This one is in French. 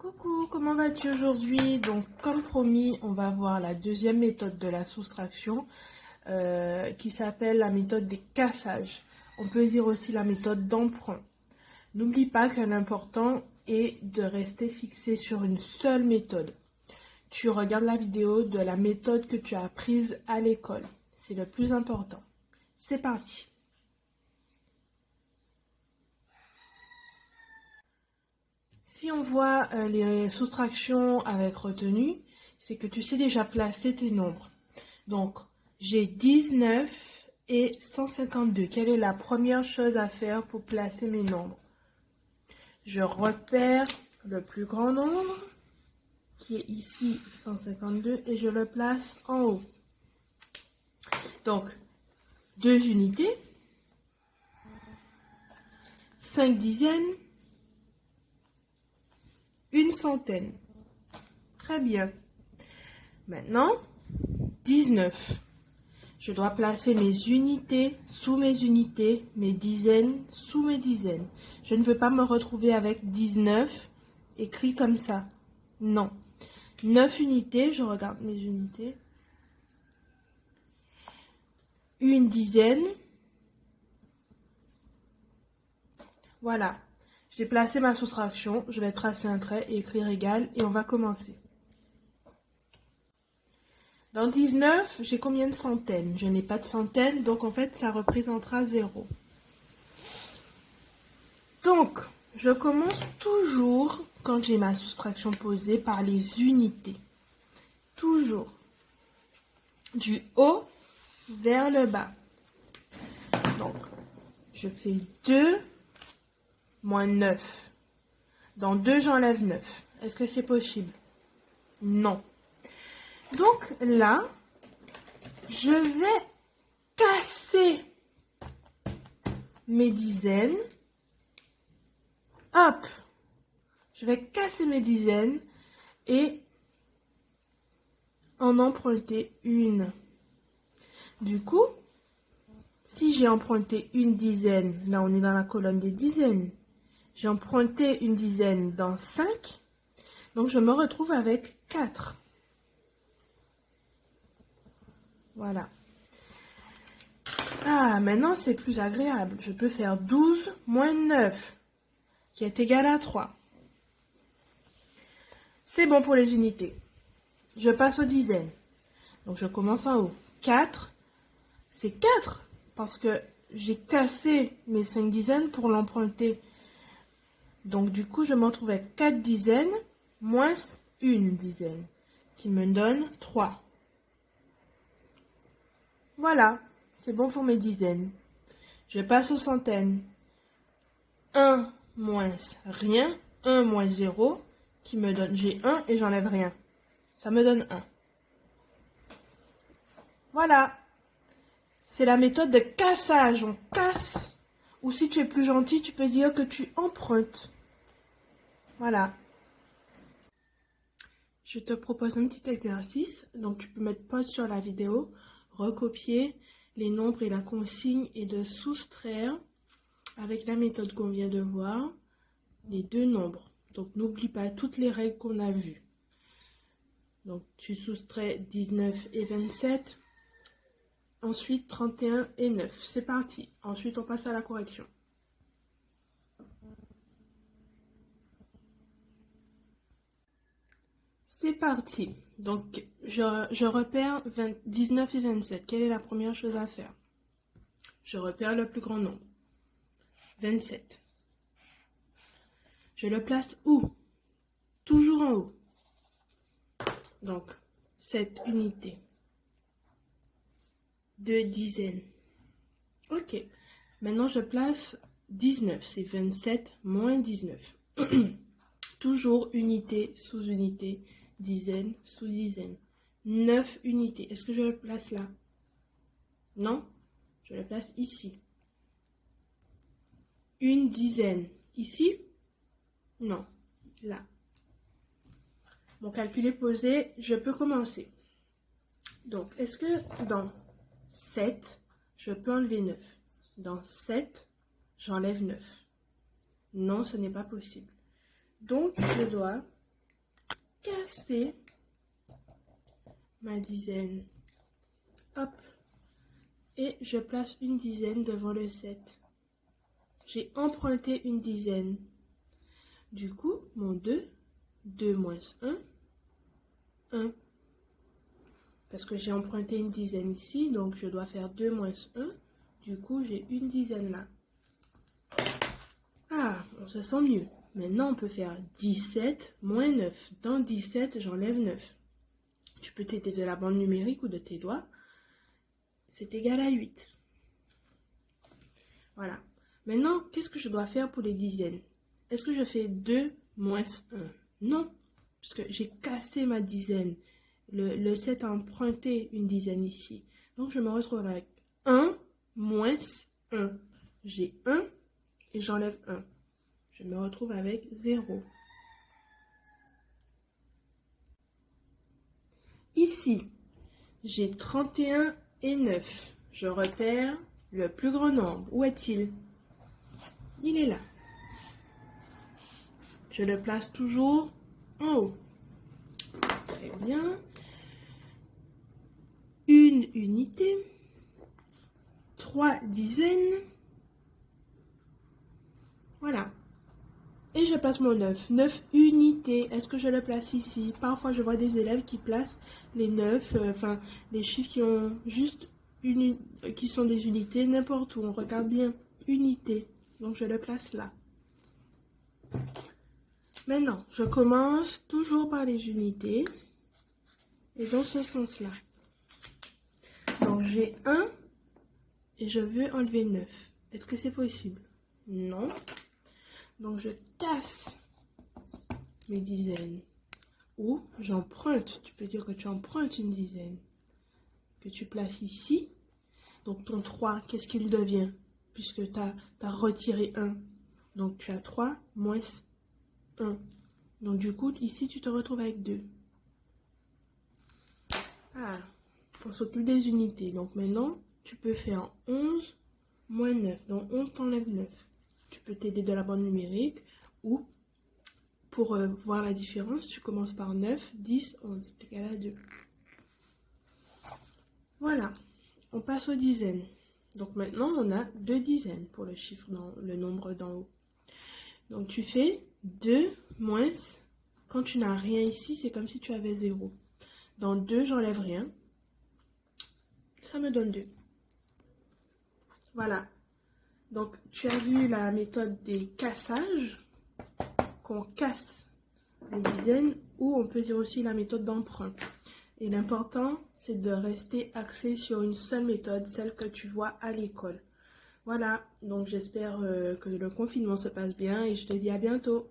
Coucou, comment vas-tu aujourd'hui? Donc, comme promis, on va voir la deuxième méthode de la soustraction qui s'appelle la méthode des cassages. On peut dire aussi la méthode d'emprunt. N'oublie pas que l'important est de rester fixé sur une seule méthode. Tu regardes la vidéo de la méthode que tu as apprise à l'école. C'est le plus important. C'est parti. Si on voit les soustractions avec retenue, c'est que tu sais déjà placer tes nombres. Donc, j'ai 19 et 152. Quelle est la première chose à faire pour placer mes nombres? Je repère le plus grand nombre, qui est ici 152, et je le place en haut. Donc, 2 unités, 5 dizaines, une centaine. Très bien. Maintenant, 19. Je dois placer mes unités sous mes unités, mes dizaines sous mes dizaines. Je ne veux pas me retrouver avec 19 écrit comme ça. Non. 9 unités, je regarde mes unités. Une dizaine. Voilà. J'ai placé ma soustraction. Je vais tracer un trait et écrire égal et on va commencer. Dans 19, j'ai combien de centaines? Je n'ai pas de centaines, donc en fait, ça représentera 0. Donc, je commence toujours, quand j'ai ma soustraction posée, par les unités. Toujours. Du haut vers le bas. Donc, je fais 2 moins 9. Dans 2, j'enlève 9. Est-ce que c'est possible? Non. Donc là, je vais casser mes dizaines. Hop, je vais casser mes dizaines et en emprunter une. Du coup, si j'ai emprunté une dizaine, là on est dans la colonne des dizaines, j'ai emprunté une dizaine dans 5, donc je me retrouve avec 4. Voilà. Ah, maintenant c'est plus agréable. Je peux faire 12 moins 9, qui est égal à 3. C'est bon pour les unités. Je passe aux dizaines. Donc je commence en haut. 4, c'est 4, parce que j'ai cassé mes 5 dizaines pour l'emprunter. Donc du coup, je m'en trouve avec 4 dizaines moins une dizaine, qui me donne 3. Voilà, c'est bon pour mes dizaines. Je passe aux centaines. 1 moins rien, 1 moins 0, qui me donne, j'ai 1 et j'enlève rien. Ça me donne 1. Voilà. C'est la méthode de cassage. On casse. Ou si tu es plus gentil, tu peux dire que tu empruntes. Voilà. Je te propose un petit exercice. Donc, tu peux mettre pause sur la vidéo, recopier les nombres et la consigne et de soustraire, avec la méthode qu'on vient de voir, les deux nombres. Donc, n'oublie pas toutes les règles qu'on a vues. Donc, tu soustrais 19 et 27. Ensuite, 31 et 9. C'est parti. Ensuite, on passe à la correction. C'est parti. Donc, je repère 19 et 27. Quelle est la première chose à faire? Je repère le plus grand nombre. 27. Je le place où? Toujours en haut. Donc, 7 unités. 2 dizaines. Ok. Maintenant, je place 19. C'est 27 moins 19. Toujours unité sous unité, dizaine sous dizaine. 9 unités. Est-ce que je le place là? Non, je le place ici. Une dizaine. Ici? Non, là. Mon calcul est posé, je peux commencer. Donc, est-ce que dans 7, je peux enlever 9? Dans 7, j'enlève 9. Non, ce n'est pas possible. Donc, je dois casser ma dizaine. Hop. Et je place une dizaine devant le 7. J'ai emprunté une dizaine. Du coup, mon 2, 2 moins 1, 1. Parce que j'ai emprunté une dizaine ici, donc je dois faire 2 moins 1. Du coup, j'ai une dizaine là. Ah, on se sent mieux. Maintenant, on peut faire 17 moins 9. Dans 17, j'enlève 9. Tu peux t'aider de la bande numérique ou de tes doigts. C'est égal à 8. Voilà. Maintenant, qu'est-ce que je dois faire pour les dizaines? Est-ce que je fais 2 moins 1? Non, parce que j'ai cassé ma dizaine. Le 7 a emprunté une dizaine ici. Donc, je me retrouve avec 1 moins 1. J'ai 1 et j'enlève 1. Je me retrouve avec 0. Ici, j'ai 31 et 9. Je repère le plus grand nombre. Où est-il? Il est là. Je le place toujours en haut. Très bien. Une unité. 3 dizaines. Voilà. Et je place mon 9. 9 unités. Est-ce que je le place ici? Parfois, je vois des élèves qui placent les 9, enfin, les chiffres qui ont juste qui sont des unités n'importe où. On regarde bien. Unité. Donc, je le place là. Maintenant, je commence toujours par les unités. Et dans ce sens-là. Donc, j'ai 1 et je veux enlever 9. Est-ce que c'est possible? Non. Donc, je casse mes dizaines. Ou j'emprunte. Tu peux dire que tu empruntes une dizaine. Que tu places ici. Donc, ton 3, qu'est-ce qu'il devient? Puisque tu as retiré 1. Donc, tu as 3 moins 1. Donc, du coup, ici, tu te retrouves avec 2. Ah, on s'occupe des unités. Donc, maintenant, tu peux faire 11 moins 9. Donc, 11 t'enlève 9. Tu peux t'aider de la bande numérique ou, pour voir la différence, tu commences par 9, 10, 11. C'est égal à 2. Voilà. On passe aux dizaines. Donc, maintenant, on a 2 dizaines pour le chiffre, le nombre d'en haut. Donc, tu fais 2 moins... Quand tu n'as rien ici, c'est comme si tu avais 0. Dans 2, j'enlève rien. Ça me donne 2. Voilà. Donc, tu as vu la méthode des cassages, qu'on casse les dizaines, ou on peut dire aussi la méthode d'emprunt. Et l'important, c'est de rester axé sur une seule méthode, celle que tu vois à l'école. Voilà, donc j'espère que le confinement se passe bien et je te dis à bientôt.